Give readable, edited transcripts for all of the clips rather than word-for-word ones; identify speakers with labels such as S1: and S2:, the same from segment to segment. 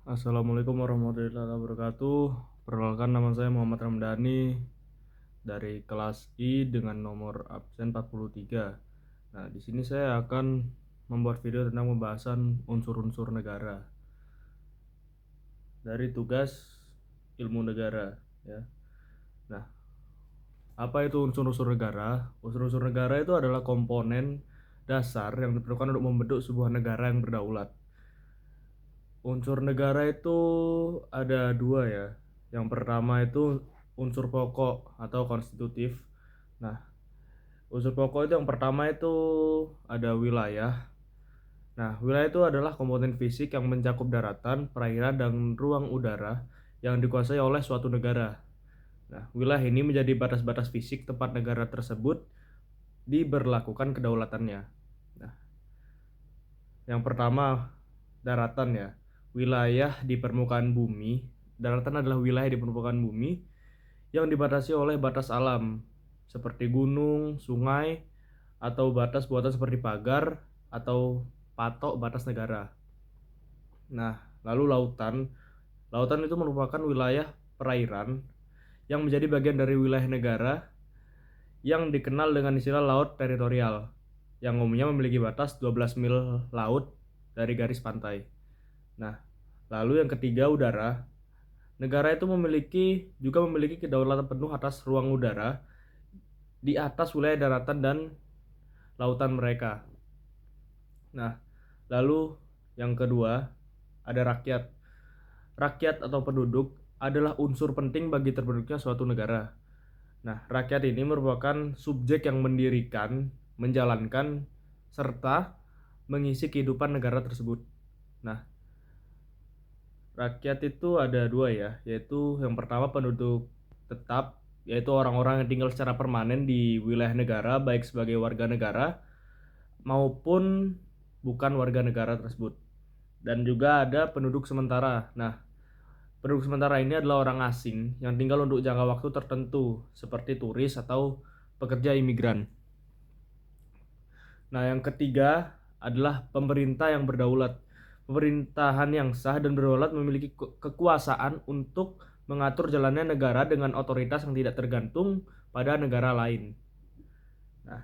S1: Assalamualaikum warahmatullahi wabarakatuh. Perkenalkan, nama saya Muhammad Ramdhani dari kelas I dengan nomor absen 43. Nah, di sini saya akan membuat video tentang pembahasan unsur-unsur negara dari tugas ilmu negara ya. Nah, apa itu unsur-unsur negara? Unsur-unsur negara itu adalah komponen dasar yang diperlukan untuk membentuk sebuah negara yang berdaulat. Unsur negara itu ada dua ya. Yang pertama itu unsur pokok atau konstitutif. Nah, unsur pokok itu yang pertama itu ada wilayah. Nah, wilayah itu adalah komponen fisik yang mencakup daratan, perairan, dan ruang udara yang dikuasai oleh suatu negara. Nah, wilayah ini menjadi batas-batas fisik tempat negara tersebut diberlakukan kedaulatannya. Nah, yang pertama daratan ya. Wilayah di permukaan bumi. Daratan adalah wilayah di permukaan bumi yang dibatasi oleh batas alam seperti gunung, sungai, atau batas buatan seperti pagar atau patok batas negara. Nah, lalu lautan. Lautan itu merupakan wilayah perairan yang menjadi bagian dari wilayah negara yang dikenal dengan istilah laut teritorial yang umumnya memiliki batas 12 mil laut dari garis pantai. Nah, lalu yang ketiga udara. Negara itu juga memiliki kedaulatan penuh atas ruang udara di atas wilayah daratan dan lautan mereka. Nah, lalu yang kedua ada rakyat. Rakyat atau penduduk adalah unsur penting bagi terbentuknya suatu negara. Nah, rakyat ini merupakan subjek yang mendirikan, menjalankan, serta mengisi kehidupan negara tersebut. Nah, rakyat itu ada dua ya, yaitu yang pertama penduduk tetap, yaitu orang-orang yang tinggal secara permanen di wilayah negara, baik sebagai warga negara maupun bukan warga negara tersebut. Dan juga ada penduduk sementara. Nah, penduduk sementara ini adalah orang asing yang tinggal untuk jangka waktu tertentu, seperti turis atau pekerja imigran. Nah, yang ketiga adalah pemerintah yang berdaulat. Pemerintahan yang sah dan berdaulat memiliki kekuasaan untuk mengatur jalannya negara dengan otoritas yang tidak tergantung pada negara lain. Nah,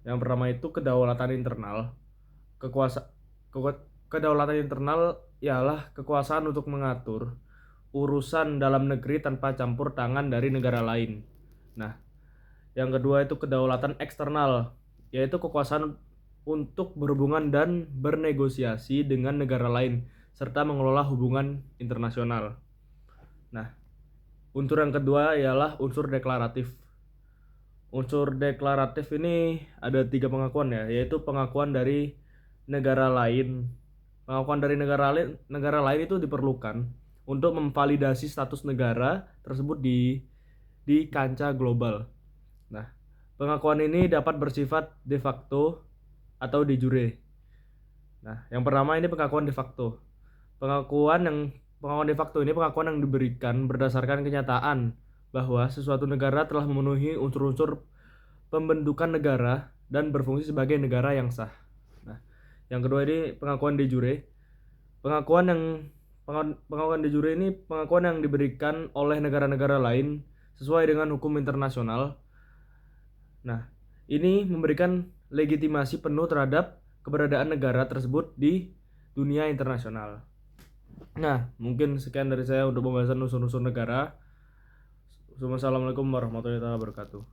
S1: yang pertama itu kedaulatan internal. Kedaulatan internal ialah kekuasaan untuk mengatur urusan dalam negeri tanpa campur tangan dari negara lain. Nah, yang kedua itu kedaulatan eksternal, yaitu kekuasaan untuk berhubungan dan bernegosiasi dengan negara lain serta mengelola hubungan internasional. Nah, unsur yang kedua ialah unsur deklaratif. Unsur deklaratif ini ada 3 pengakuan ya, yaitu pengakuan dari negara lain. Pengakuan dari negara lain itu diperlukan untuk memvalidasi status negara tersebut di kancah global. Nah, pengakuan ini dapat bersifat de facto atau de jure. Nah, yang pertama ini pengakuan de facto. Pengakuan de facto ini pengakuan yang diberikan berdasarkan kenyataan bahwa sesuatu negara telah memenuhi unsur-unsur pembentukan negara dan berfungsi sebagai negara yang sah. Nah, yang kedua ini pengakuan de jure. Pengakuan de jure ini pengakuan yang diberikan oleh negara-negara lain sesuai dengan hukum internasional. Nah, ini memberikan legitimasi penuh terhadap keberadaan negara tersebut di dunia internasional. Nah, mungkin sekian dari saya untuk pembahasan unsur-unsur negara. Wassalamualaikum warahmatullahi wabarakatuh.